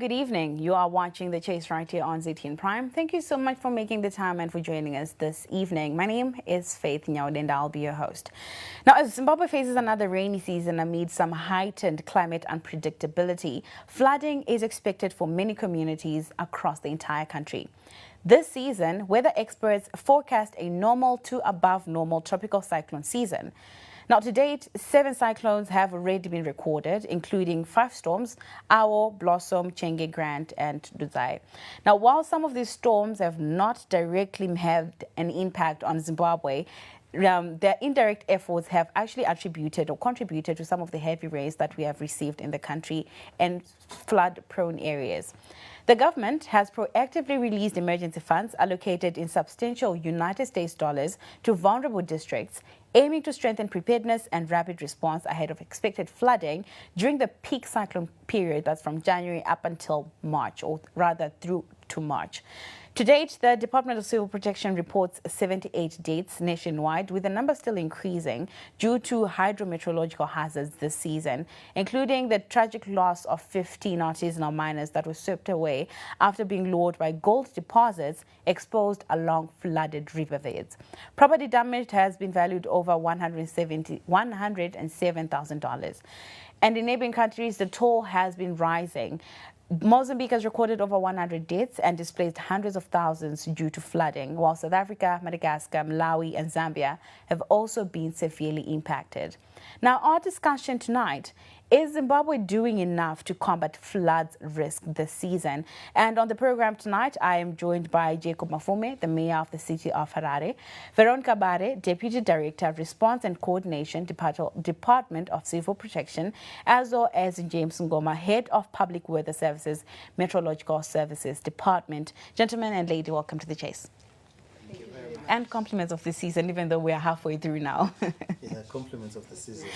good evening. You are watching The Chase right here on ZTN Prime. Thank you so much for making the time and for joining us this evening. My name is Faith Nyaud and I'll be your host. Now, as Zimbabwe faces another rainy season amid some heightened climate unpredictability, flooding is expected for many communities across the entire country. This season, weather experts forecast a normal to above normal tropical cyclone season. Now, to date, 7 cyclones have already been recorded, including 5 storms: Awo, Blossom, Chenge, Grant, and Dudzai. Now, while some of these storms have not directly had an impact on Zimbabwe, their indirect efforts have actually attributed or contributed to some of the heavy rains that we have received in the country and flood-prone areas. The government has proactively released emergency funds allocated in substantial United States dollars to vulnerable districts, aiming to strengthen preparedness and rapid response ahead of expected flooding during the peak cyclone period that's from January up until March, or rather through to March. To date, the Department of Civil Protection reports 78 deaths nationwide, with the number still increasing due to hydrometeorological hazards this season, including the tragic loss of 15 artisanal miners that were swept away after being lured by gold deposits exposed along flooded riverbeds. Property damage has been valued over $107,000. And in neighboring countries, the toll has been rising. Mozambique has recorded over 100 deaths and displaced hundreds of thousands due to flooding, while South Africa, Madagascar, Malawi, and Zambia have also been severely impacted. Now, our discussion tonight: is Zimbabwe doing enough to combat floods risk this season? And on the program tonight, I am joined by Jacob Mafume, the mayor of the city of Harare, Veronica Bare, Deputy Director of Response and Coordination, Department of Civil Protection, as well as James Ngoma, Head of Public Weather Services, Meteorological Services Department. Gentlemen and lady, welcome to The Chase. And compliments of the season, even though we are halfway through now. Yeah, compliments of the season.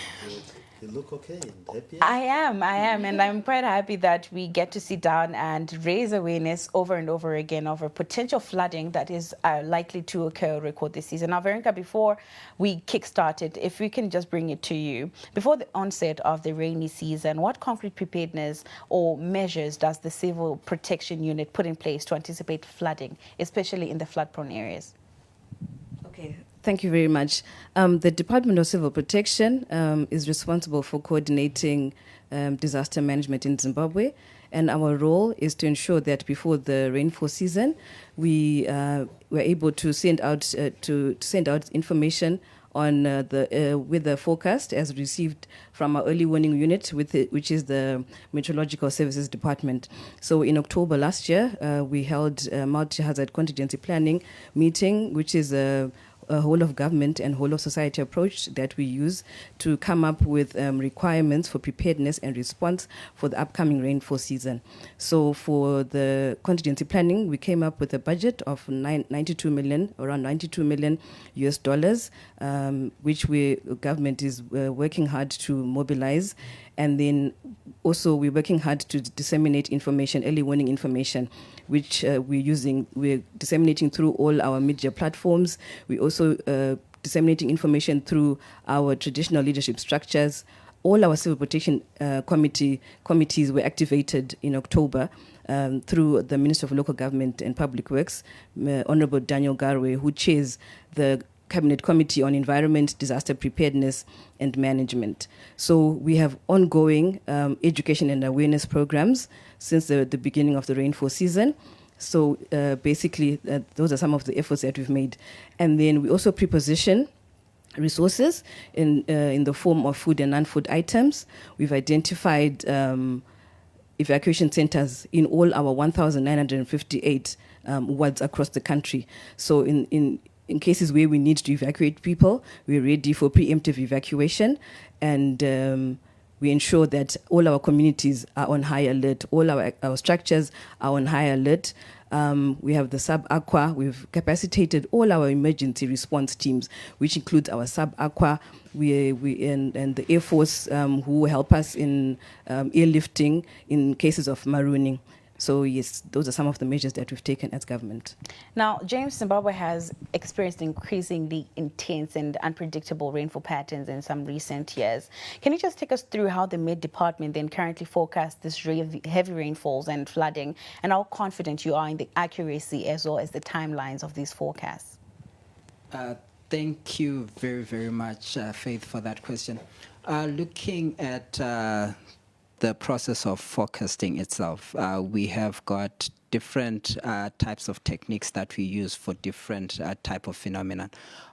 You look okay and happy? I am, and I'm quite happy that we get to sit down and raise awareness over and over again of a potential flooding that is likely to occur or record this season. Now, Veronica, before we kick-started, if we can just bring it to you, before the onset of the rainy season, what concrete preparedness or measures does the Civil Protection Unit put in place to anticipate flooding, especially in the flood-prone areas? Okay, thank you very much. The Department of Civil Protection is responsible for coordinating disaster management in Zimbabwe, and our role is to ensure that before the rainfall season, we were able to send out information on the weather forecast as received from our early warning unit, which is the Meteorological Services Department. So in October last year, we held a multi-hazard contingency planning meeting, which is a whole of government and whole of society approach that we use to come up with requirements for preparedness and response for the upcoming rainfall season. So for the contingency planning, we came up with a budget of around 92 million US dollars, which government is working hard to mobilize. And then also we're working hard to disseminate information, early warning information, which we're disseminating through all our media platforms. We also disseminating information through our traditional leadership structures. All our civil protection committees were activated in October through the Minister of Local Government and Public Works, Honorable Daniel Garwe, who chairs the Cabinet Committee on Environment, Disaster Preparedness and Management. So we have ongoing education and awareness programs since the beginning of the rainfall season. So basically, those are some of the efforts that we've made. And then we also preposition resources in the form of food and non-food items. We've identified evacuation centers in all our 1,958 wards across the country. So in cases where we need to evacuate people, we're ready for preemptive evacuation, and we ensure that all our communities are on high alert, all our structures are on high alert. We have the sub-aqua. We've capacitated all our emergency response teams, which includes our sub-aqua and the Air Force, who help us in airlifting in cases of marooning. So yes, those are some of the measures that we've taken as government. Now, James, Zimbabwe has experienced increasingly intense and unpredictable rainfall patterns in some recent years. Can you just take us through how the Met Department then currently forecasts this heavy rainfalls and flooding, and how confident you are in the accuracy as well as the timelines of these forecasts? Thank you very, very much, Faith, for that question. Looking at the process of forecasting itself, we have got different types of techniques that we use for different type of phenomena.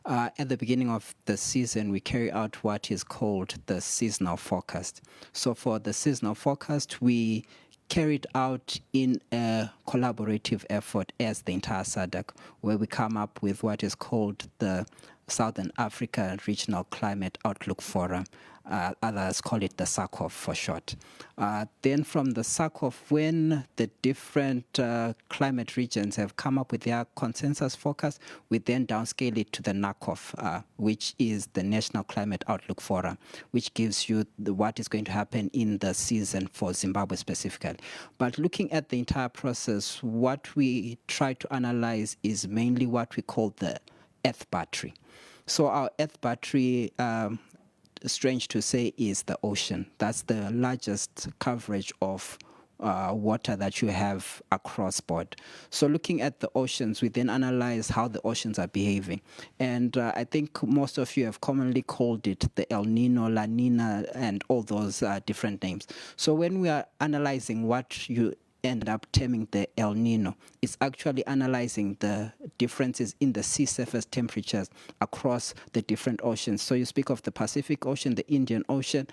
At the beginning of the season, we carry out what is called the seasonal forecast. So for the seasonal forecast, we carried out in a collaborative effort as the entire SADC, where we come up with what is called the Southern Africa Regional Climate Outlook Forum. Others call it the SACOF for short. Then from the SACOF, when the different climate regions have come up with their consensus forecast, we then downscale it to the NACOF, which is the National Climate Outlook Forum, which gives you what is going to happen in the season for Zimbabwe specifically. But looking at the entire process, what we try to analyze is mainly what we call the Earth battery. So our Earth battery, strange to say, is the ocean. That's the largest coverage of water that you have across board. So looking at the oceans, we then analyze how the oceans are behaving. And I think most of you have commonly called it the El Nino, La Nina, and all those different names. So when we are analyzing what you end up terming the El Nino, it's actually analyzing the differences in the sea surface temperatures across the different oceans. So you speak of the Pacific Ocean, the Indian Ocean,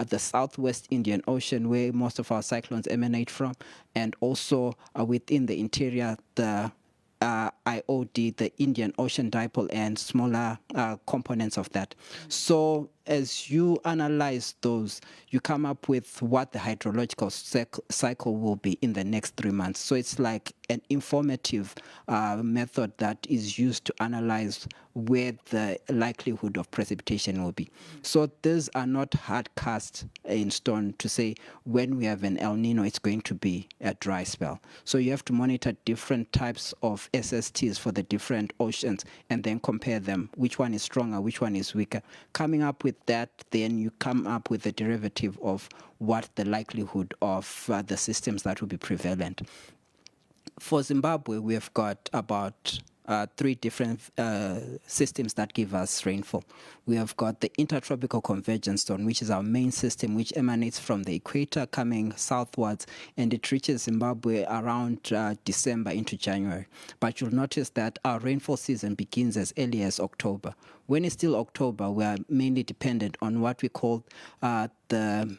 the Southwest Indian Ocean, where most of our cyclones emanate from, and also within the interior, the IOD, the Indian Ocean Dipole, and smaller components of that. So as you analyze those, you come up with what the hydrological cycle will be in the next 3 months. So it's like an informative method that is used to analyze where the likelihood of precipitation will be. So these are not hard cast in stone to say when we have an El Nino, it's going to be a dry spell. So you have to monitor different types of SSTs for the different oceans and then compare them, which one is stronger, which one is weaker. Coming up with that, then you come up with a derivative of what the likelihood of the systems that will be prevalent. For Zimbabwe, we have got about 3 different systems that give us rainfall. We have got the intertropical convergence zone, which is our main system, which emanates from the equator coming southwards, and it reaches Zimbabwe around December into January. But you'll notice that our rainfall season begins as early as October. When it's still October, we are mainly dependent on what we call the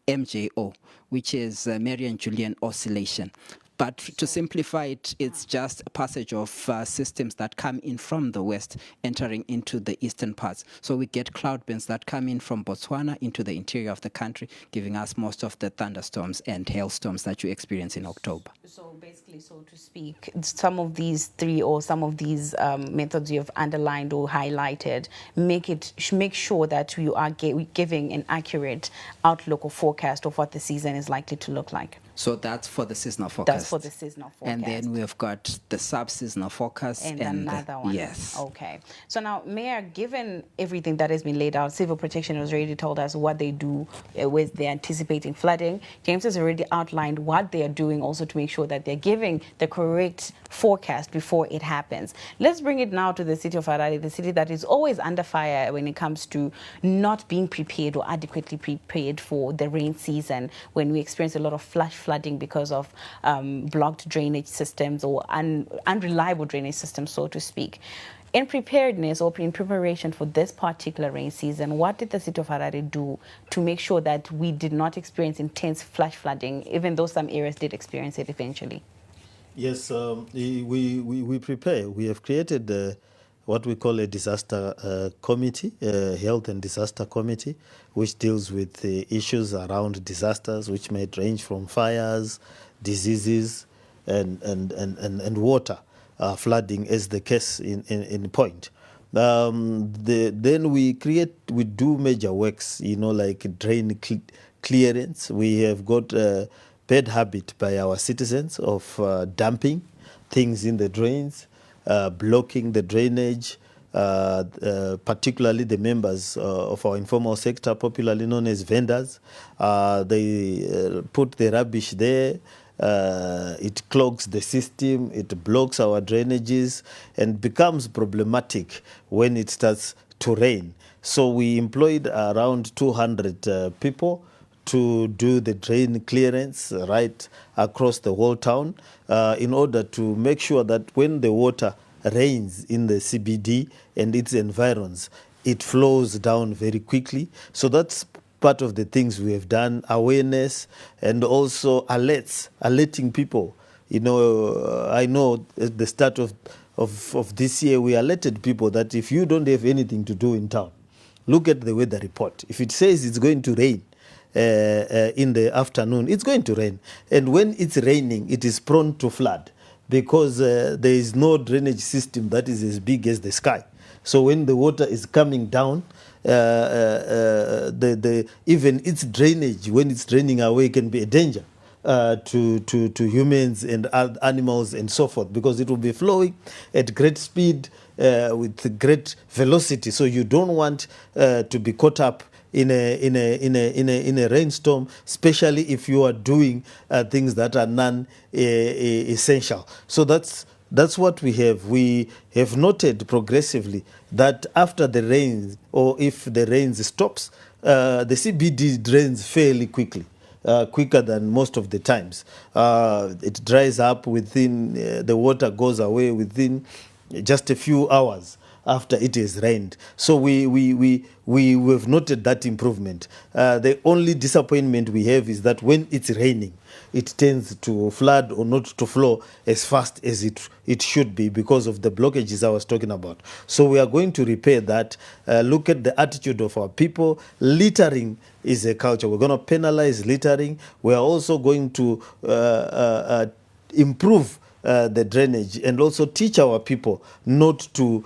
MJO, which is Marian-Julian oscillation. But to simplify it, it's just a passage of systems that come in from the west entering into the eastern parts. So we get cloud bands that come in from Botswana into the interior of the country, giving us most of the thunderstorms and hailstorms that you experience in October. So basically, so to speak, some of these 3 or some of these methods you have underlined or highlighted make sure that you are giving an accurate outlook or forecast of what the season is likely to look like. So that's for the seasonal forecast. That's for the seasonal forecast. And then we have got the sub-seasonal forecast. And another one. Yes. Okay. So now, Mayor, given everything that has been laid out, Civil Protection has already told us what they do with their anticipating flooding. James has already outlined what they are doing also to make sure that they're giving the correct forecast before it happens. Let's bring it now to the city of Harare, the city that is always under fire when it comes to not being prepared or adequately prepared for the rain season, when we experience a lot of flash flooding because of blocked drainage systems or unreliable drainage systems, so to speak. In preparedness or in preparation for this particular rain season, what did the city of Harare do to make sure that we did not experience intense flash flooding, even though some areas did experience it eventually? Yes, we prepare. We have created what we call a disaster committee, health and disaster committee, which deals with issues around disasters, which may range from fires, diseases, and water, flooding as the case in point. Then we do major works, like drain clearance. We have got bad habit by our citizens of dumping things in the drains, blocking the drainage, particularly the members of our informal sector, popularly known as vendors. They put the rubbish there. It clogs the system, it blocks our drainages, and becomes problematic when it starts to rain. So we employed around 200 people to do the drain clearance right across the whole town in order to make sure that when the water rains in the CBD and its environs, it flows down very quickly. So that's part of the things we have done, awareness and also alerting people. You know, I know at the start of this year, we alerted people that if you don't have anything to do in town, look at the weather report. If it says it's going to rain in the afternoon, it's going to rain. And when it's raining, it is prone to flood because there is no drainage system that is as big as the sky. So when the water is coming down, even its drainage, when it's draining away, can be a danger to humans and animals and so forth, because it will be flowing at great speed with great velocity. So you don't want to be caught up in a rainstorm, especially if you are doing things that are non-essential. So that's what we have. We have noted progressively that after the rains, or if the rains stops, the CBD drains fairly quickly. Quicker than most of the times. It dries up within, the water goes away within just a few hours after it has rained. So we have noted that improvement. The only disappointment we have is that when it's raining, it tends to flood or not to flow as fast as it should be because of the blockages I was talking about. So we are going to repair that, look at the attitude of our people. Littering is a culture. We're going to penalize littering. We are also going to improve the drainage and also teach our people not to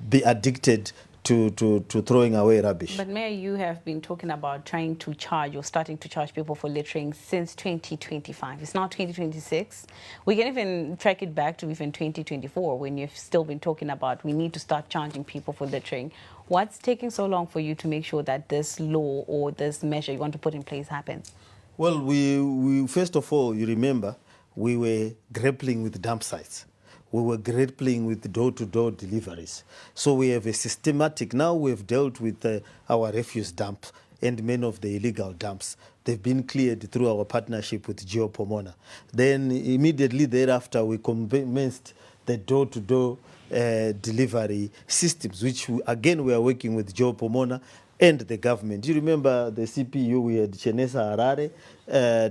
be addicted to throwing away rubbish. But Mayor, you have been talking about trying to charge or starting to charge people for littering since 2025. It's now 2026. We can even track it back to even 2024 when you've still been talking about we need to start charging people for littering. What's taking so long for you to make sure that this law or this measure you want to put in place happens? Well, we first of all, you remember, we were grappling with dump sites. We were grappling with door-to-door deliveries. So we have a systematic, now we've dealt with our refuse dump and many of the illegal dumps. They've been cleared through our partnership with Pomona. Then immediately thereafter, we commenced the door-to-door delivery systems, which again we are working with Pomona and the government. You remember the CPU, we had Chenesa Harare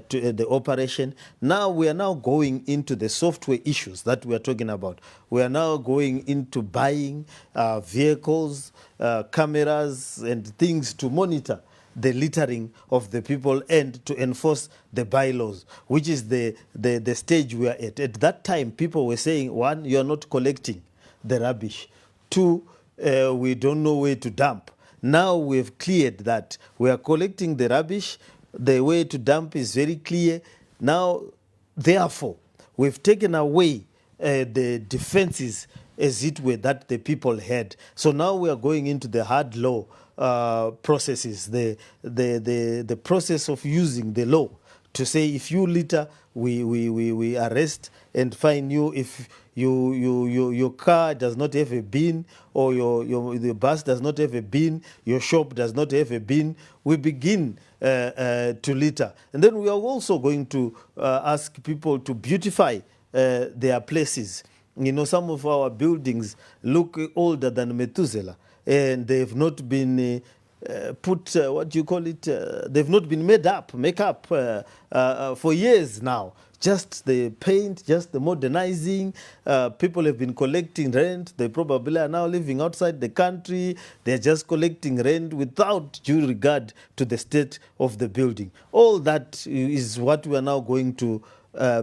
to the operation. Now we are now going into the software issues that we are talking about. We are now going into buying vehicles, cameras and things to monitor the littering of the people and to enforce the bylaws, which is the stage we are at. At that time, people were saying, one, you are not collecting the rubbish. Two, we don't know where to dump. Now we've cleared that. We are collecting the rubbish. The way to dump is very clear. Now, therefore, we've taken away the defenses, as it were, that the people had. So now we are going into the hard law processes, the process of using the law to say if you litter, we arrest and fine you. If your car does not have a bin, or the bus does not have a bin, your shop does not have a bin, we begin to litter. And then we are also going to ask people to beautify their places. You know, some of our buildings look older than Methuselah, and they've not been put, what do you call it? They've not been make up for years now. Just the paint, just the modernizing. People have been collecting rent. They probably are now living outside the country. They're just collecting rent without due regard to the state of the building. All that is what we are now going to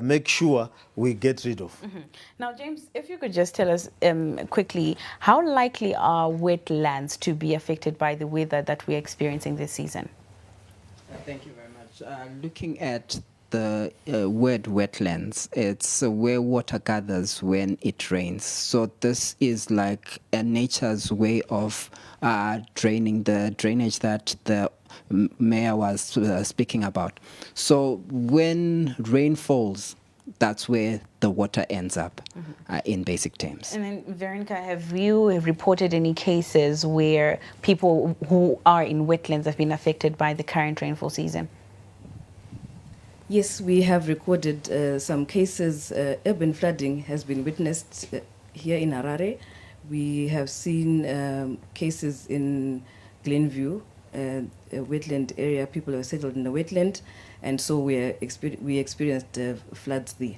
make sure we get rid of. Mm-hmm. Now, James, if you could just tell us quickly, how likely are wetlands to be affected by the weather that we're experiencing this season? Thank you very much. Looking at the word wetlands, it's where water gathers when it rains. So this is like nature's way of draining the drainage that the mayor was speaking about. So when rain falls, that's where the water ends up, in basic terms. And then, Veronica, have you reported any cases where people who are in wetlands have been affected by the current rainfall season? Yes, we have recorded some cases. Urban flooding has been witnessed here in Harare. We have seen cases in Glenview, a wetland area. People are settled in the wetland, and so we experienced floods there.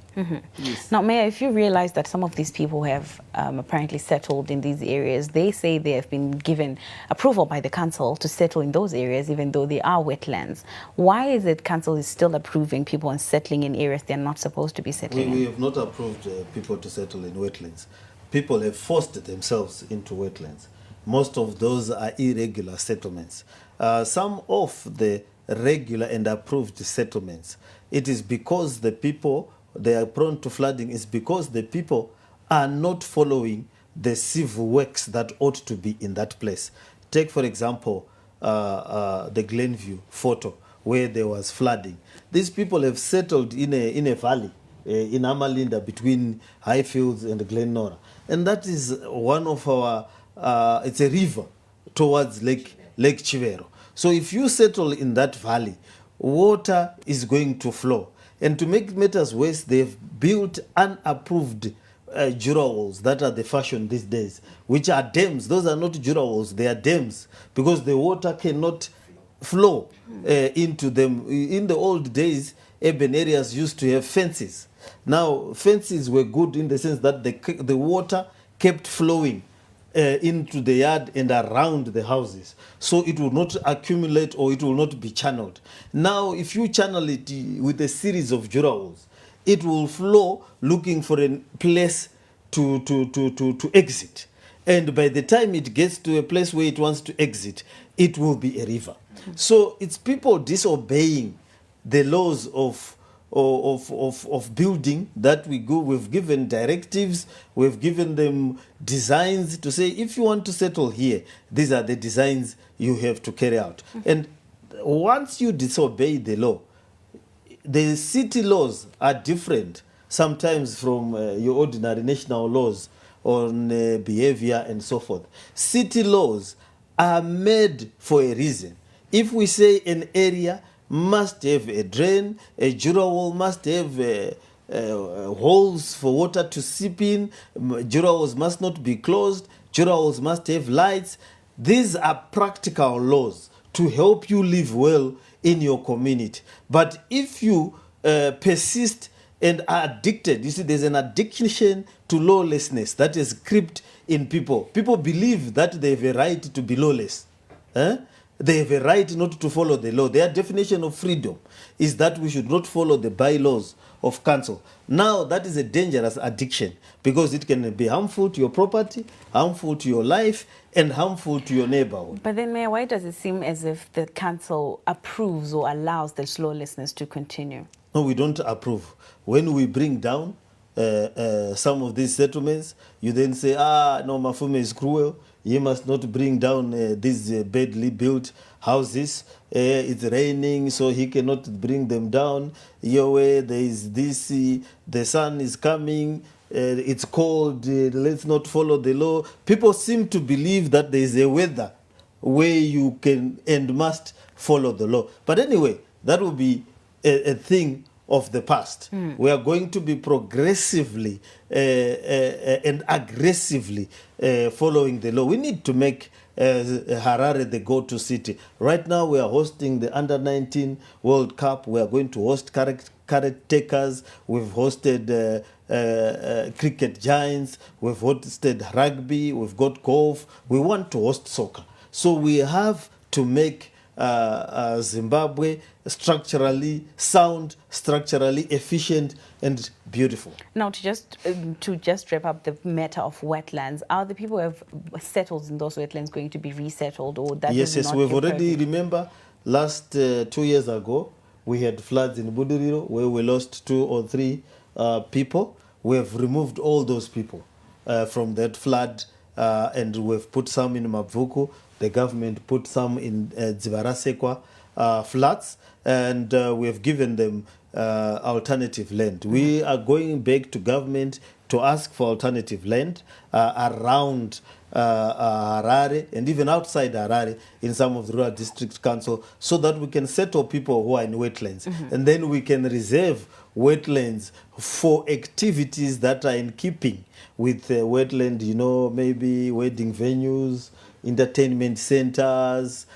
Yes. Now, Mayor, if you realize that some of these people have apparently settled in these areas, they say they have been given approval by the council to settle in those areas, even though they are wetlands. Why is it council is still approving people and settling in areas they're not supposed to be settling in? We have not approved people to settle in wetlands. People have forced themselves into wetlands. Most of those are irregular settlements. Some of the regular and approved settlements, it is because the people, they are prone to flooding, is because the people are not following the civil works that ought to be in that place. Take, for example, the Glenview photo where there was flooding. These people have settled in a valley in Amalinda between Highfields and Glen Norah. And that is one of our, it's a river towards Lake Chivero. So if you settle in that valley, water is going to flow. And to make matters worse, they've built unapproved Jura walls that are the fashion these days, which are dams. Those are not Jura walls, they are dams, because the water cannot flow into them. In the old days, urban areas used to have fences. Now, fences were good in the sense that the water kept flowing into the yard and around the houses, so it will not accumulate or it will not be channeled. Now, if you channel it with a series of Jura walls, it will flow looking for a place to exit. And by the time it gets to a place where it wants to exit, it will be a river. So it's people disobeying the laws of building that we've given directives, we've given them designs to say, if you want to settle here, these are the designs you have to carry out. And once you disobey the law, the city laws are different sometimes from your ordinary national laws on behavior and so forth. City laws are made for a reason. If we say an area must have a drain, a Jura wall must have holes for water to seep in, Jura walls must not be closed, Jura walls must have lights. These are practical laws to help you live well in your community. But if you persist and are addicted, you see, there's an addiction to lawlessness that is crept in people. People believe that they have a right to be lawless. They have a right not to follow the law. Their definition of freedom is that we should not follow the bylaws of council. Now, that is a dangerous addiction because it can be harmful to your property, harmful to your life, and harmful to your neighborhood. But then, Mayor, why does it seem as if the council approves or allows this lawlessness to continue? No, we don't approve. When we bring down some of these settlements, you then say, no, Mafume is cruel. He must not bring down these badly built houses. It's raining, so he cannot bring them down. Your way, there is this, the sun is coming, it's cold, let's not follow the law. People seem to believe that there is a weather where you can and must follow the law. But anyway, that will be a thing of the past. We are going to be progressively and aggressively following the law. We need to make Harare the go-to city. Right now we are hosting the Under-19 World Cup. We are going to host caretakers. We've hosted cricket giants. We've hosted rugby. We've got golf. We want to host soccer. So we have to make Zimbabwe structurally sound, structurally efficient, and beautiful. Now, to just wrap up the matter of wetlands, are the people who have settled in those wetlands going to be resettled, or that? Yes, we've already, remember, last 2 years ago, We had floods in Buduriro where we lost 2 or 3 people. We have removed all those people from that flood, and we've put some in Mavuku. The government put some in Dzivarasekwa floods, and we have given them alternative land. We are going back to government to ask for alternative land around Harare and even outside Harare in some of the rural district council, so that we can settle people who are in wetlands, and then we can reserve wetlands for activities that are in keeping with wetland, you know, maybe wedding venues, entertainment centers,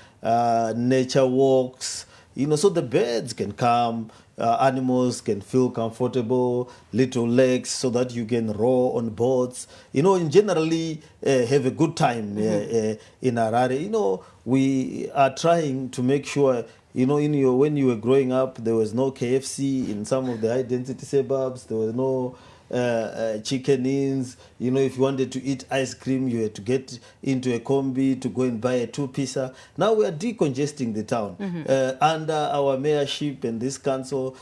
nature walks, you know, so the birds can come, animals can feel comfortable, little lakes so that you can row on boats, you know, and generally have a good time in Harare. You know, we are trying to make sure, you know, when you were growing up, there was no KFC in some of the high density suburbs. There was no chicken inns. You know, if you wanted to eat ice cream, you had to get into a combi to go and buy a 2-piecer. Now we are decongesting the town. Under our mayorship and this council,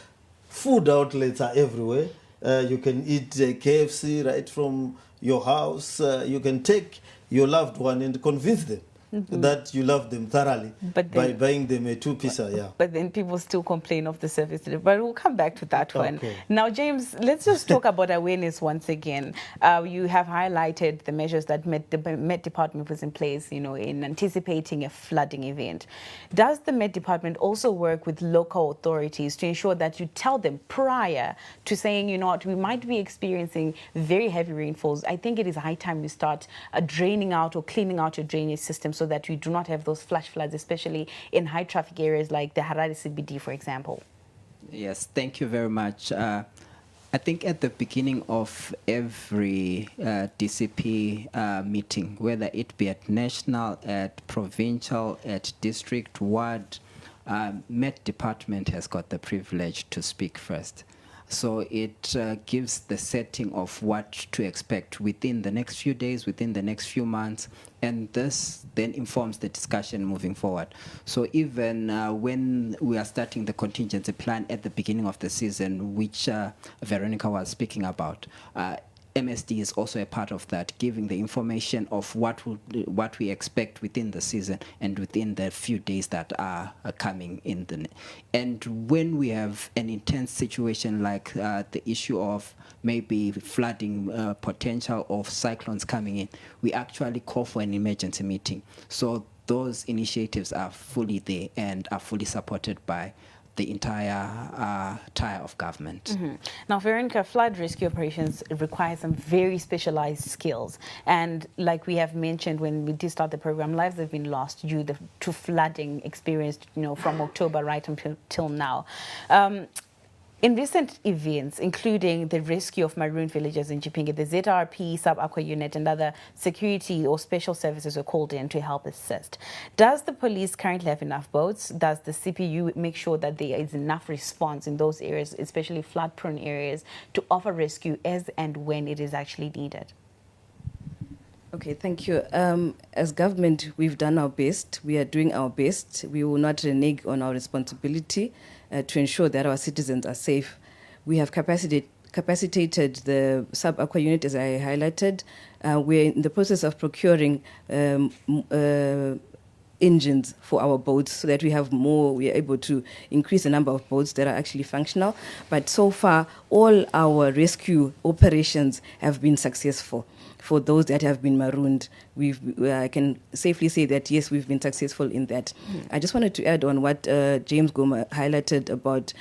food outlets are everywhere. You can eat KFC right from your house. You can take your loved one and convince them that you love them thoroughly by buying them a 2-piecer, yeah. But then people still complain of the service delivery. But we'll come back to that one. Okay. Now, James, let's just talk about awareness once again. You have highlighted the measures that the Met Department was in place, you know, in anticipating a flooding event. Does the Met Department also work with local authorities to ensure that you tell them prior to saying, you know what, we might be experiencing very heavy rainfalls. I think it is high time we start draining out or cleaning out your drainage system so that we do not have those flash floods, especially in high traffic areas like the Harare CBD, for example? Yes, thank you very much. I think at the beginning of every DCP meeting, whether it be at national, at provincial, at district, ward, Met Department has got the privilege to speak first. So it gives the setting of what to expect within the next few days, within the next few months, and this then informs the discussion moving forward. So even when we are starting the contingency plan at the beginning of the season, which Veronica was speaking about, MSD is also a part of that, giving the information of what we expect within the season and within the few days that are coming in. And when we have an intense situation like the issue of maybe flooding potential of cyclones coming in, we actually call for an emergency meeting. So those initiatives are fully there and are fully supported by the entire tier of government. Now, Veronica, flood rescue operations require some very specialized skills. And like we have mentioned when we did start the program, lives have been lost due to flooding experienced, you know, from October right until now. In recent events, including the rescue of marooned villagers in Chipinge, the ZRP, Sub-Aqua Unit and other security or special services were called in to help assist. Does the police currently have enough boats? Does the CPU make sure that there is enough response in those areas, especially flood-prone areas, to offer rescue as and when it is actually needed? Okay, thank you. As government, we've done our best. We are doing our best. We will not renege on our responsibility to ensure that our citizens are safe. We have capacitated the Sub-Aqua Unit, as I highlighted. We're in the process of procuring engines for our boats so that we have more, we are able to increase the number of boats that are actually functional. But so far, all our rescue operations have been successful. For those that have been marooned, I can safely say that, yes, we've been successful in that. I just wanted to add on what James Goma highlighted about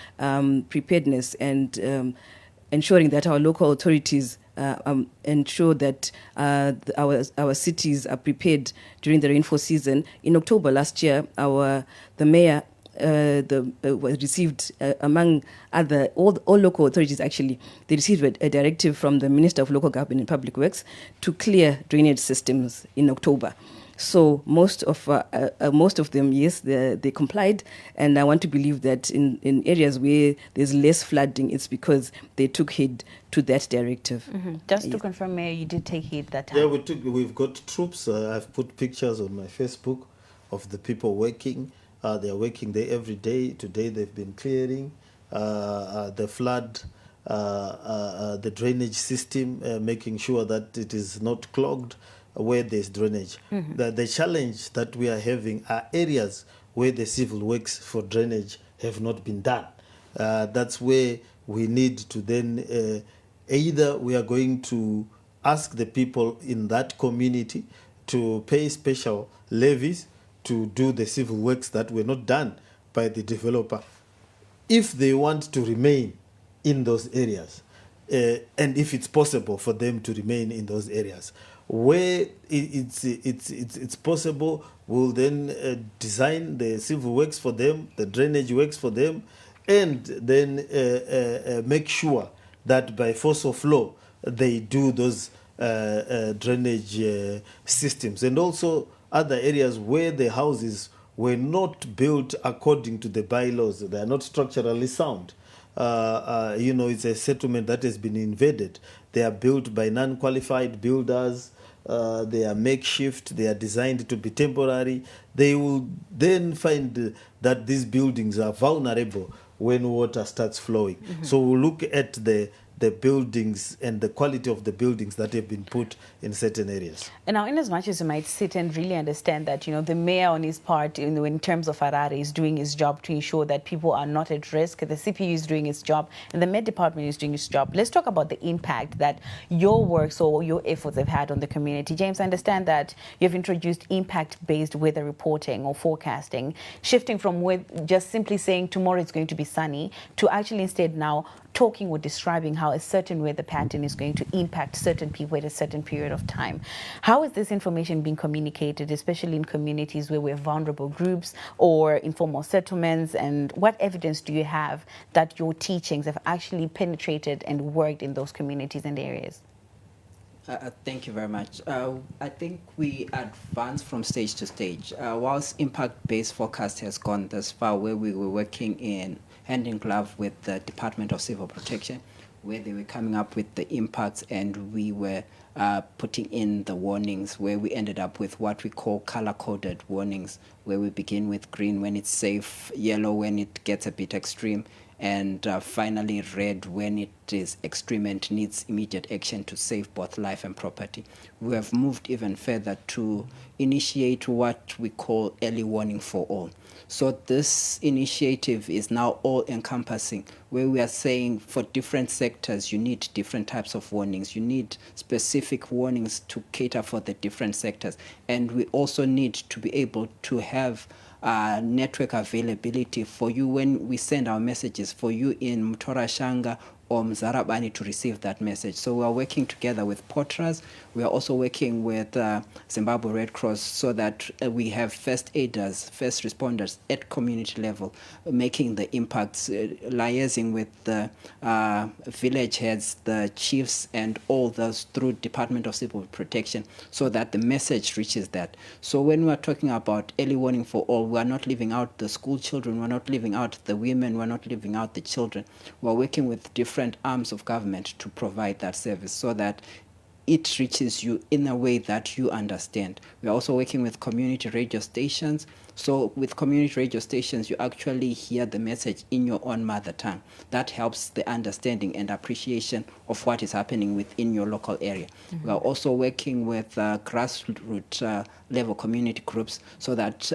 preparedness and ensuring that our local authorities ensure that our cities are prepared during the rainfall season. In October last year, the mayor was received, among other, all local authorities actually, they received a directive from the Minister of Local Government and Public Works to clear drainage systems in October. So most of them, yes, they complied, and I want to believe that in areas where there's less flooding, it's because they took heed to that directive. Just to confirm, Mayor, you did take heed that time? Yeah, we've got troops. I've put pictures on my Facebook of the people working. They are working there every day. Today they've been clearing the flood, the drainage system, making sure that it is not clogged where there's drainage. The challenge that we are having are areas where the civil works for drainage have not been done. That's where we need to then either we are going to ask the people in that community to pay special levies to do the civil works that were not done by the developer if they want to remain in those areas, and if it's possible for them to remain in those areas. Where it's possible, we'll then design the civil works for them, the drainage works for them, and then make sure that by force of law they do those drainage systems, and also other areas where the houses were not built according to the bylaws. They are not structurally sound. It's a settlement that has been invaded. They are built by non-qualified builders. They are makeshift. They are designed to be temporary. They will then find that these buildings are vulnerable when water starts flowing. So we'll look at the buildings and the quality of the buildings that have been put in certain areas. And now, in as much as you might sit and really understand that, the mayor on his part, in terms of Harare, is doing his job to ensure that people are not at risk, the CPU is doing its job, and the Med Department is doing its job. Let's talk about the impact that your works or your efforts have had on the community. James, I understand that you've introduced impact-based weather reporting or forecasting, shifting from just simply saying tomorrow it's going to be sunny to actually instead now talking or describing how a certain weather pattern is going to impact certain people at a certain period of time. How is this information being communicated, especially in communities where we're vulnerable groups or informal settlements? And what evidence do you have that your teachings have actually penetrated and worked in those communities and areas? Thank you very much. I think we advance from stage to stage. Whilst impact-based forecast has gone this far, where we were working in hand in glove with the Department of Civil Protection, where they were coming up with the impacts and we were putting in the warnings, where we ended up with what we call color-coded warnings, where we begin with green when it's safe, yellow when it gets a bit extreme, and finally red when it is extreme and needs immediate action to save both life and property. We have moved even further to initiate what we call early warning for all. So this initiative is now all-encompassing, where we are saying for different sectors, you need different types of warnings. You need specific warnings to cater for the different sectors. And we also need to be able to have network availability for you when we send our messages, for you in Mtorashanga or Mzarabani to receive that message. So we are working together with Potras. We are also working with Zimbabwe Red Cross so that we have first aiders, first responders at community level, making the impacts, liaising with the village heads, the chiefs, and all those through Department of Civil Protection so that the message reaches that. So when we are talking about early warning for all, we are not leaving out the school children, we are not leaving out the women, we are not leaving out the children. We are working with different arms of government to provide that service so that it reaches you in a way that you understand. We are also working with community radio stations. So with community radio stations, you actually hear the message in your own mother tongue. That helps the understanding and appreciation of what is happening within your local area. We are also working with grassroots level community groups so that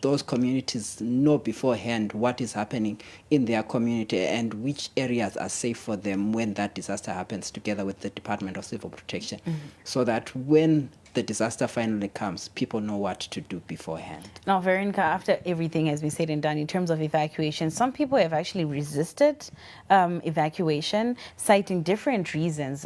those communities know beforehand what is happening in their community and which areas are safe for them when that disaster happens, together with the Department of Civil Protection, so that when the disaster finally comes, people know what to do beforehand. Now, Veronica, after everything has been said and done in terms of evacuation, some people have actually resisted evacuation, citing different reasons.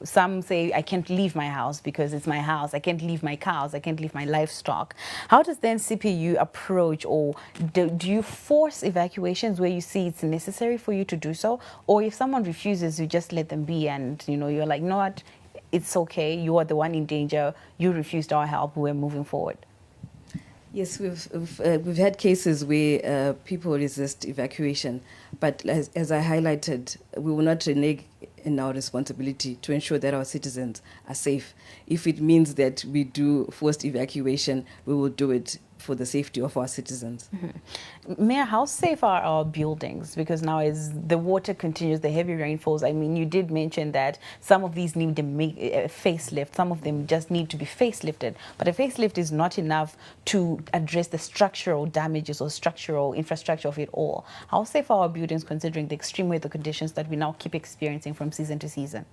Some say, I can't leave my house because it's my house. I can't leave my cows. I can't leave my livestock. How does then CPU approach, or do you force evacuations where you see it's necessary for you to do so? Or if someone refuses, you just let them be and, you're like, no, what? It's okay, you are the one in danger, you refused our help, we're moving forward. Yes, we've had cases where people resist evacuation, but as I highlighted, we will not renege in our responsibility to ensure that our citizens are safe. If it means that we do forced evacuation, we will do it for the safety of our citizens. Mayor, how safe are our buildings? Because now as the water continues, the heavy rainfalls, I mean, you did mention that some of these need a facelift. Some of them just need to be facelifted. But a facelift is not enough to address the structural damages or structural infrastructure of it all. How safe are our buildings considering the extreme weather conditions that we now keep experiencing from season to season?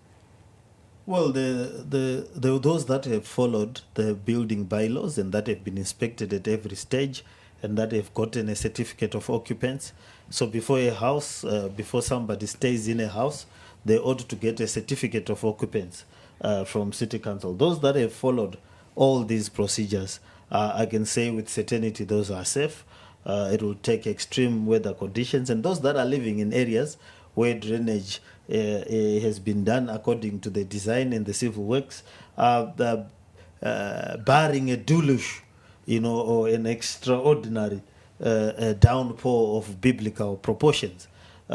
Well, those that have followed the building bylaws and that have been inspected at every stage and that have gotten a certificate of occupants. So before a house, before somebody stays in a house, they ought to get a certificate of occupants from City Council. Those that have followed all these procedures, I can say with certainty those are safe. It will take extreme weather conditions, and those that are living in areas where drainage has been done according to the design and the civil works, barring a deluge, or an extraordinary downpour of biblical proportions, they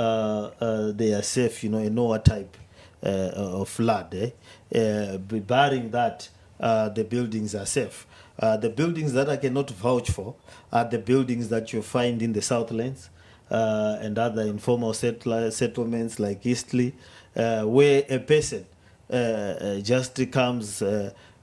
are safe, a Noah type of flood. Barring that, the buildings are safe. The buildings that I cannot vouch for are the buildings that you find in the Southlands, and other informal settlements like Eastleigh, where a person just comes,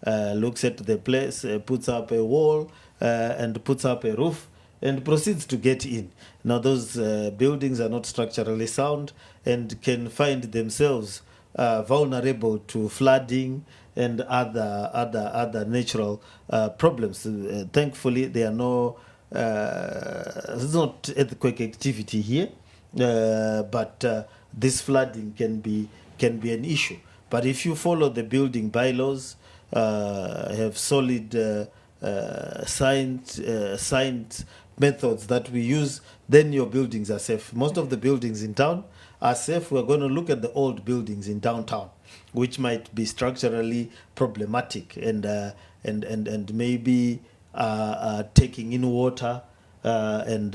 looks at the place, puts up a wall, and puts up a roof, and proceeds to get in. Now, those buildings are not structurally sound and can find themselves vulnerable to flooding and other natural problems. Thankfully, there are no there's not earthquake activity here, but this flooding can be an issue. But if you follow the building bylaws, have solid signed methods that we use, then your buildings are safe. Most of the buildings in town are safe. We're going to look at the old buildings in downtown, which might be structurally problematic and maybe taking in water and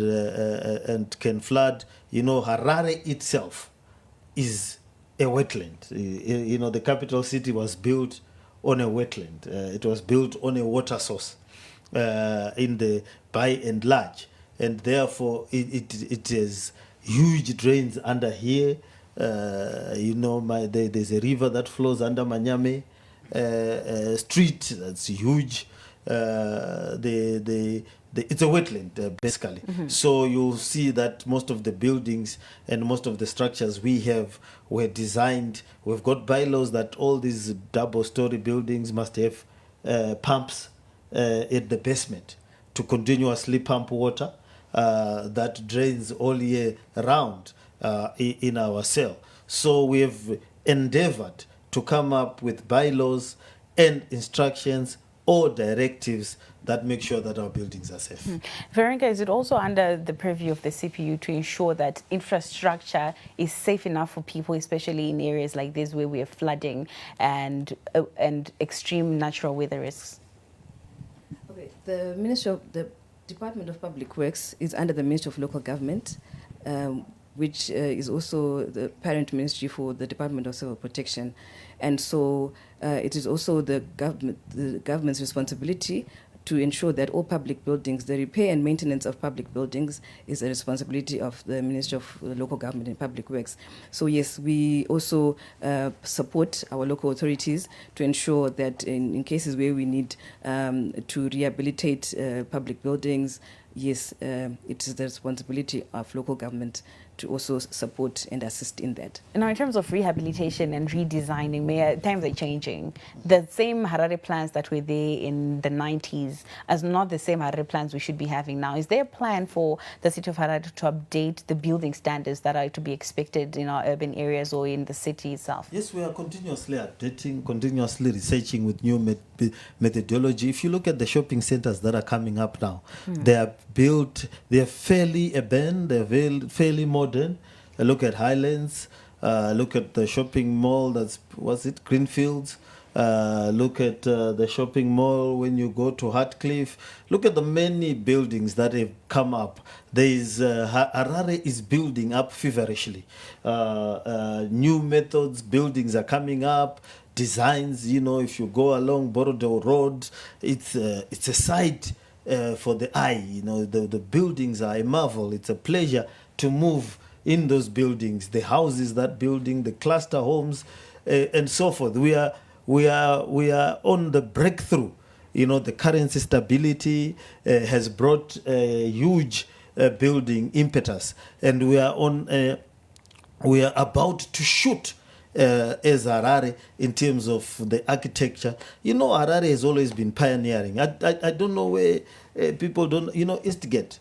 can flood. Harare itself is a wetland. The capital city was built on a wetland. It was built on a water source by and large, and therefore it has huge drains under here. There's a river that flows under Manyame street that's huge. It's a wetland, basically. So you'll see that most of the buildings and most of the structures we have were designed. We've got bylaws that all these double-story buildings must have pumps at the basement to continuously pump water that drains all year round in our cell. So we have endeavored to come up with bylaws and instructions or directives that make sure that our buildings are safe. Veronica, is it also under the purview of the CPU to ensure that infrastructure is safe enough for people, especially in areas like this where we are flooding and extreme natural weather risks? Okay, the Department of Public Works is under the Ministry of Local Government, which is also the parent ministry for the Department of Civil Protection. And so it is also the government's responsibility to ensure that all public buildings, the repair and maintenance of public buildings is a responsibility of the Ministry of Local Government and Public Works. So yes, we also support our local authorities to ensure that in cases where we need to rehabilitate public buildings, yes, it is the responsibility of local government to also support and assist in that. Now, in terms of rehabilitation and redesigning, times are changing. The same Harare plans that were there in the 90s are not the same Harare plans we should be having now. Is there a plan for the city of Harare to update the building standards that are to be expected in our urban areas or in the city itself? Yes, we are continuously updating, continuously researching with new methodology. If you look at the shopping centers that are coming up now, they are built, they are fairly urban, they are fairly modern. Look at Highlands, look at the shopping mall, Greenfields. Look at the shopping mall when you go to Hartcliffe. Look at the many buildings that have come up. Harare is building up feverishly. New methods, buildings are coming up. Designs, if you go along Borodale Road, it's a site for the eye. You know, the buildings are a marvel. It's a pleasure to move in those buildings, the houses, that building, the cluster homes, and so forth. We are on the breakthrough. You know, the currency stability has brought a huge building impetus, and we are about to shoot as Harare in terms of the architecture. You know, Harare has always been pioneering. I don't know where people don't, you know, Eastgate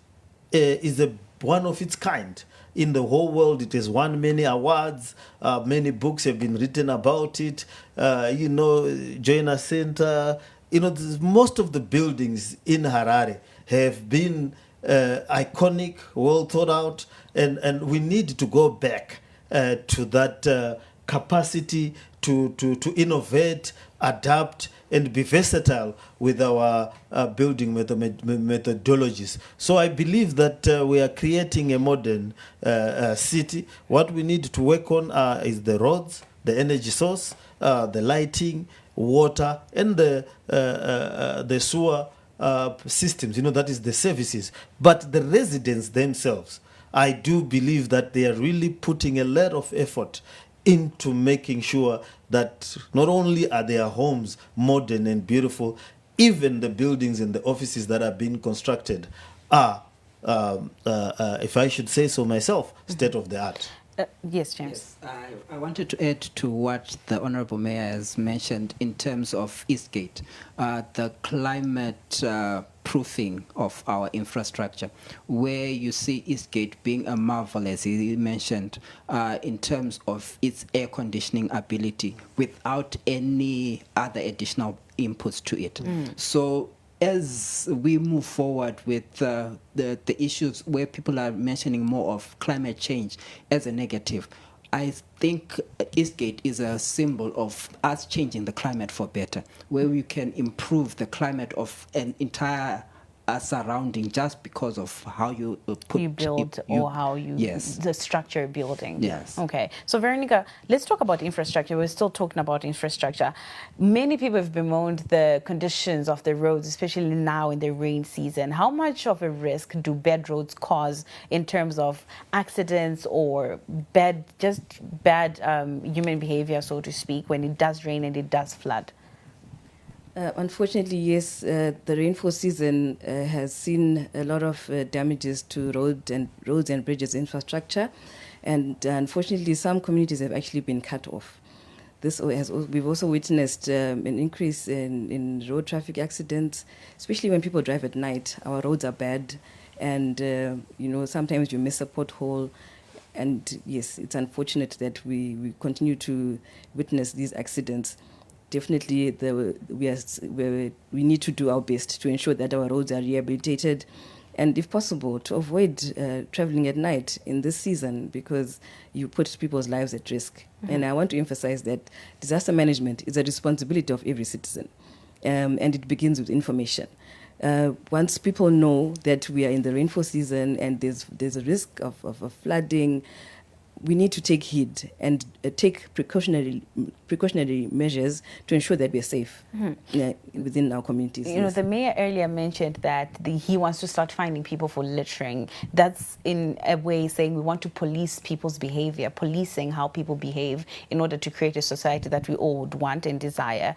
is one of its kind. In the whole world, it has won many awards. Many books have been written about it. You know, Joiner Center. You know, most of the buildings in Harare have been iconic, well thought out, and we need to go back to that capacity to innovate, adapt, and be versatile with our building methodologies. So I believe that we are creating a modern city. What we need to work on is the roads, the energy source, the lighting, water, and the sewer systems. You know, that is the services. But the residents themselves, I do believe that they are really putting a lot of effort into making sure that not only are their homes modern and beautiful, even the buildings and the offices that are being constructed are, if I should say so myself, state of the art. Yes, James. Yes, I wanted to add to what the Honorable Mayor has mentioned in terms of Eastgate, the climate proofing of our infrastructure, where you see Eastgate being a marvel, as he mentioned, in terms of its air conditioning ability without any other additional inputs to it. So as we move forward with the issues where people are mentioning more of climate change as a negative, I think Eastgate is a symbol of us changing the climate for better, where we can improve the climate of an entire surrounding just because of how you put you build or how you yes, the structure building. Yes. Okay. So Veronica, let's talk about infrastructure. We're still talking about infrastructure. Many people have bemoaned the conditions of the roads, especially now in the rain season. How much of a risk do bad roads cause in terms of accidents or bad human behavior, so to speak, when it does rain and it does flood? Unfortunately, yes, the rainfall season has seen a lot of damages to roads and bridges infrastructure, and unfortunately, some communities have actually been cut off. We've also witnessed an increase in road traffic accidents, especially when people drive at night. Our roads are bad, and sometimes you miss a pothole. And yes, it's unfortunate that we continue to witness these accidents. Definitely, we need to do our best to ensure that our roads are rehabilitated, and if possible, to avoid traveling at night in this season, because you put people's lives at risk. Mm-hmm. And I want to emphasize that disaster management is a responsibility of every citizen, and it begins with information. Once people know that we are in the rainfall season and there's a risk of flooding, we need to take heed and take precautionary measures to ensure that we are safe within our communities. You know, the mayor earlier mentioned that he wants to start finding people for littering. That's in a way saying we want to police people's behavior, policing how people behave in order to create a society that we all would want and desire.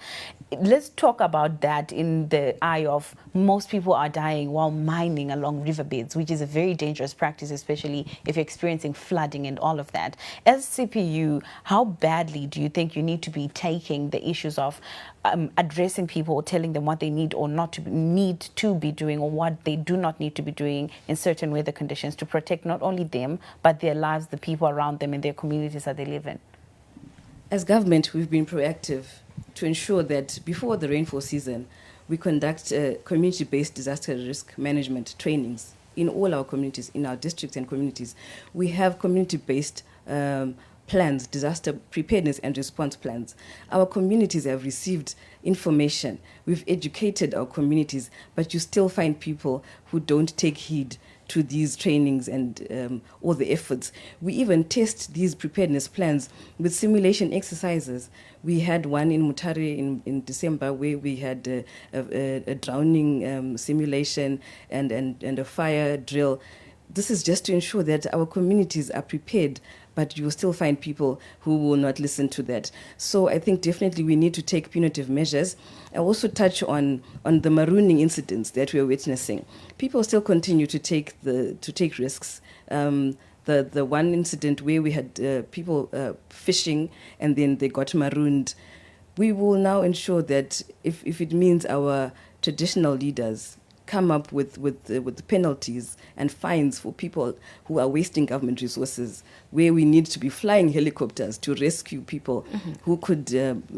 Let's talk about that in the eye of most people are dying while mining along riverbeds, which is a very dangerous practice, especially if you're experiencing flooding and all of that. As CPU, how badly do you think you need to be taking the issues of addressing people, telling them what they need or not to need to be doing, or what they do not need to be doing in certain weather conditions to protect not only them, but their lives, the people around them, and their communities that they live in? As government, we've been proactive to ensure that before the rainfall season, we conduct community-based disaster risk management trainings in all our communities, in our districts and communities. We have community-based plans, disaster preparedness and response plans. Our communities have received information. We've educated our communities, but you still find people who don't take heed to these trainings and all the efforts. We even test these preparedness plans with simulation exercises. We had one in Mutare in December where we had a drowning simulation and a fire drill. This is just to ensure that our communities are prepared, but you will still find people who will not listen to that. So I think definitely we need to take punitive measures. I also touch on the marooning incidents that we are witnessing. People still continue to take risks. The one incident where we had people fishing and then they got marooned, we will now ensure that if it means our traditional leaders come up with penalties and fines for people who are wasting government resources, where we need to be flying helicopters to rescue people who could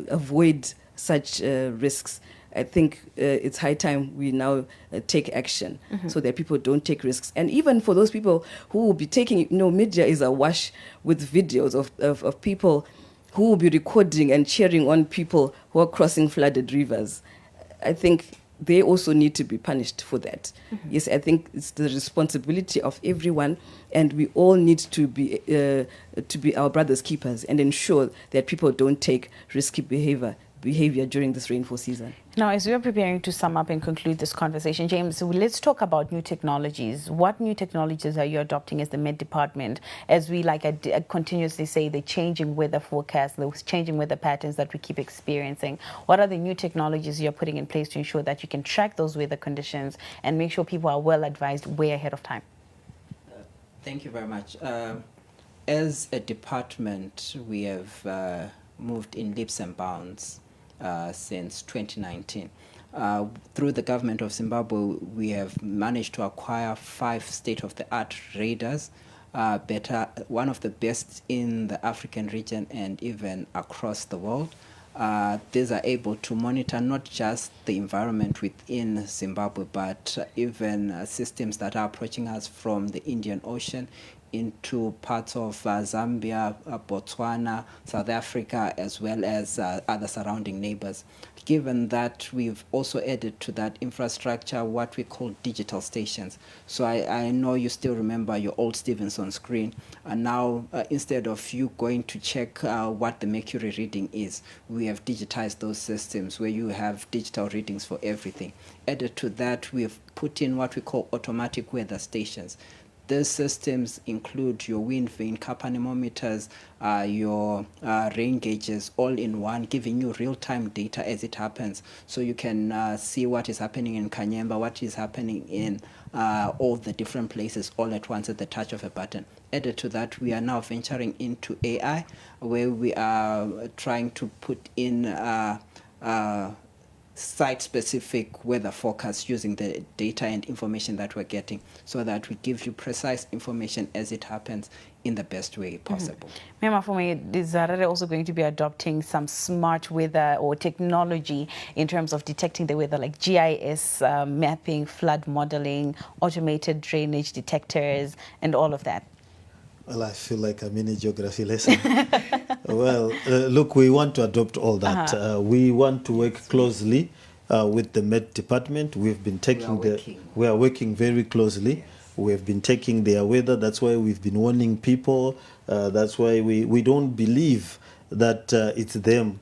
avoid such risks. I think it's high time we now take action so that people don't take risks. And even for those people who will be taking, media is awash with videos of people who will be recording and cheering on people who are crossing flooded rivers. I think they also need to be punished for that. Yes, I think it's the responsibility of everyone, and we all need to be our brother's keepers and ensure that people don't take risky behavior during this rainfall season. Now, as we are preparing to sum up and conclude this conversation, James, so let's talk about new technologies. What new technologies are you adopting as the Met Department, as we continuously say, the changing weather forecast, the changing weather patterns that we keep experiencing? What are the new technologies you're putting in place to ensure that you can track those weather conditions and make sure people are well advised way ahead of time? Thank you very much. As a department, we have moved in leaps and bounds since 2019. Through the government of Zimbabwe, we have managed to acquire 5 state-of-the-art radars, one of the best in the African region and even across the world. These are able to monitor not just the environment within Zimbabwe, but even systems that are approaching us from the Indian Ocean into parts of Zambia, Botswana, South Africa, as well as other surrounding neighbors. Given that, we've also added to that infrastructure what we call digital stations. So I know you still remember your old Stevenson screen, and now instead of you going to check what the mercury reading is, we have digitized those systems where you have digital readings for everything. Added to that, we've put in what we call automatic weather stations. These systems include your wind vane cap anemometers, your rain gauges, all in one, giving you real-time data as it happens. So you can see what is happening in Kanyemba, what is happening in all the different places all at once at the touch of a button. Added to that, we are now venturing into AI, where we are trying to put in site-specific weather forecasts using the data and information that we're getting, so that we give you precise information as it happens in the best way possible. Mema, for me, is Harare also going to be adopting some smart weather or technology in terms of detecting the weather, like GIS mapping, flood modeling, automated drainage detectors, and all of that? Well, I feel like I'm in a geography lesson. Well, look, we want to adopt all that. We want to work closely with the Met Department. We've been taking we are working very closely. Yes. We have been taking their weather. That's why we've been warning people. That's why we don't believe that it's them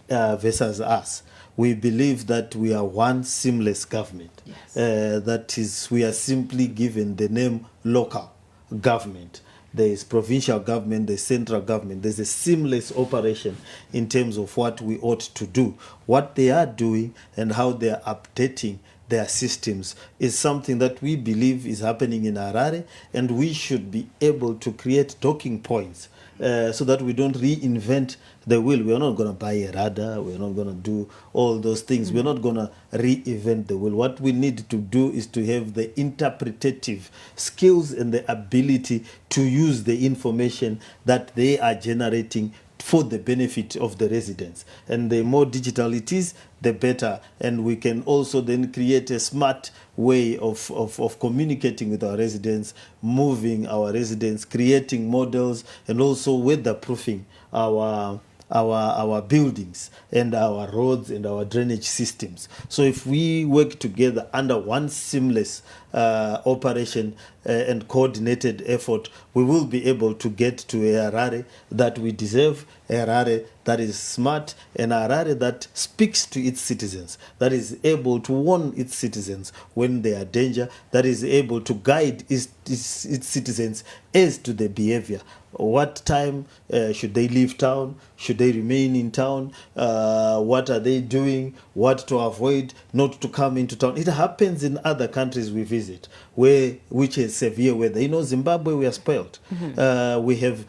versus us. We believe that we are one seamless government. Yes. That is, we are simply given the name local government. There is provincial government, there's central government. There's a seamless operation in terms of what we ought to do. What they are doing and how they are updating their systems is something that we believe is happening in Harare, and we should be able to create talking points so that we don't reinvent the wheel. We're not going to buy a radar. We're not going to do all those things. We're not going to reinvent the wheel. What we need to do is to have the interpretative skills and the ability to use the information that they are generating for the benefit of the residents. And the more digital it is, the better. And we can also then create a smart way of communicating with our residents, moving our residents, creating models, and also weatherproofing our buildings and our roads and our drainage systems. So if we work together under one seamless operation, and coordinated effort, we will be able to get to a Harare that we deserve, a Harare that is smart, and a Harare that speaks to its citizens, that is able to warn its citizens when they are danger, that is able to guide its citizens as to the behavior. What time should they leave town? Should they remain in town? What are they doing? What to avoid? Not to come into town. It happens in other countries we visit, which is severe weather. You know, Zimbabwe, we are spoiled. We have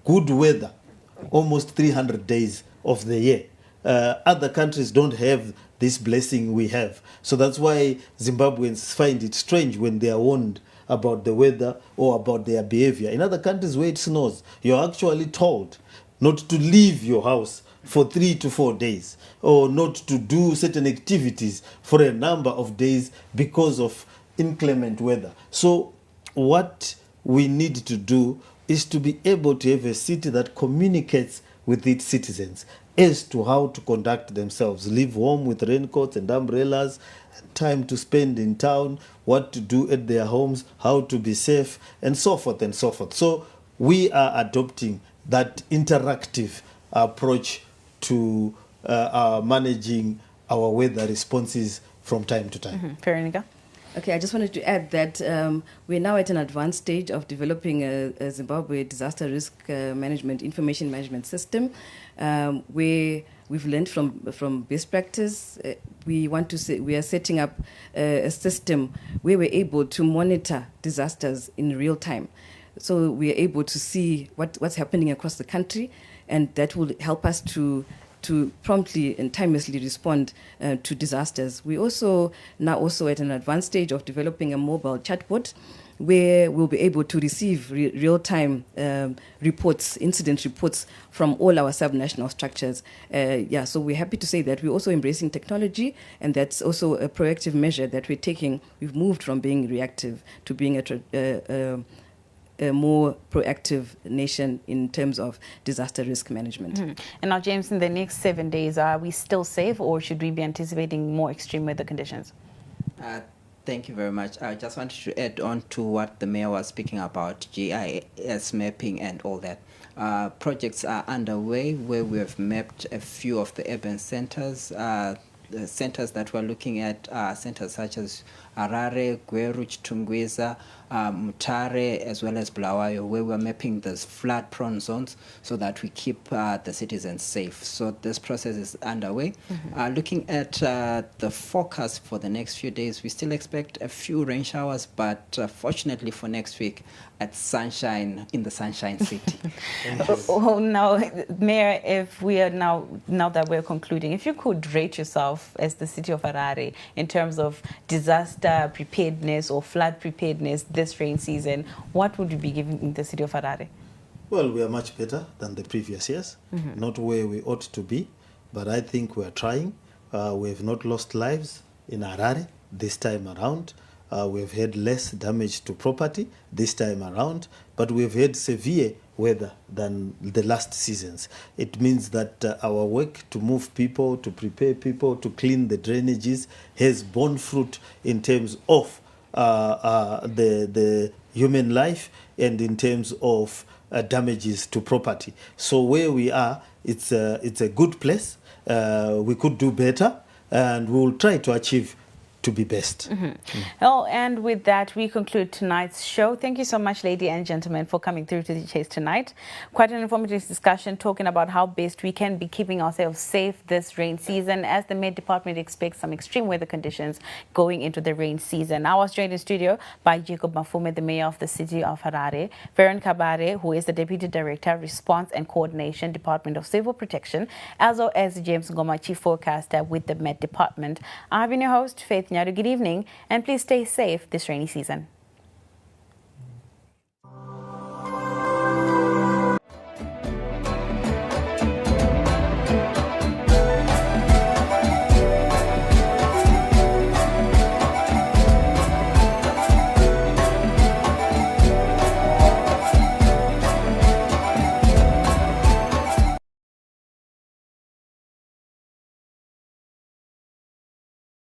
good weather, almost 300 days of the year. Other countries don't have this blessing we have. So that's why Zimbabweans find it strange when they are warned about the weather or about their behavior. In other countries where it snows, you're actually told not to leave your house for 3 to 4 days, or not to do certain activities for a number of days because of inclement weather. So what we need to do is to be able to have a city that communicates with its citizens as to how to conduct themselves, leave home with raincoats and umbrellas, time to spend in town, what to do at their homes, how to be safe, and so forth and so forth. So we are adopting that interactive approach to managing our weather responses from time to time. Veronica? Okay, I just wanted to add that we're now at an advanced stage of developing a Zimbabwe disaster risk management information management system, where we've learned from best practice. We are setting up a system where we're able to monitor disasters in real time. So we are able to see what's happening across the country, and that will help us to promptly and timelessly respond to disasters. We also at an advanced stage of developing a mobile chatbot where we'll be able to receive real-time reports, incident reports from all our subnational structures. So we're happy to say that we're also embracing technology, and that's also a proactive measure that we're taking. We've moved from being reactive to being a more proactive nation in terms of disaster risk management. And now, James, in the next 7 days, are we still safe, or should we be anticipating more extreme weather conditions? Thank you very much. I just wanted to add on to what the mayor was speaking about, GIS mapping and all that. Projects are underway where we have mapped a few of the urban centers. The centers that we're looking at are centers such as Harare, Gweru, Chitungwiza, Mutare, as well as Bulawayo, where we're mapping those flood-prone zones so that we keep the citizens safe. So this process is underway. Looking at the forecast for the next few days, we still expect a few rain showers, but fortunately for next week, it's sunshine in the Sunshine City. Now, Mayor, if we are now that we're concluding, if you could rate yourself as the city of Harare in terms of disaster preparedness or flood preparedness this rain season, what would you be giving the city of Harare? Well, we are much better than the previous years. Not where we ought to be, but I think we are trying. We have not lost lives in Harare this time around. We've had less damage to property this time around, but we've had severe weather than the last seasons. It means that our work to move people, to prepare people, to clean the drainages has borne fruit in terms of the human life and in terms of damages to property. So where we are, it's a good place. We could do better, and we will try to achieve to be best. Well, and with that, we conclude tonight's show. Thank you so much, ladies and gentlemen, for coming through to the Chase tonight. Quite an informative discussion talking about how best we can be keeping ourselves safe this rain season, as the Met Department expects some extreme weather conditions going into the rain season. I was joined in studio by Jacob Mafume, the mayor of the city of Harare, Veron Kabare, who is the deputy director, Response and Coordination, Department of Civil Protection, as well as James Ngoma, chief forecaster with the Met Department. I've been your host, Faith Nyadu. Good evening, and please stay safe this rainy season.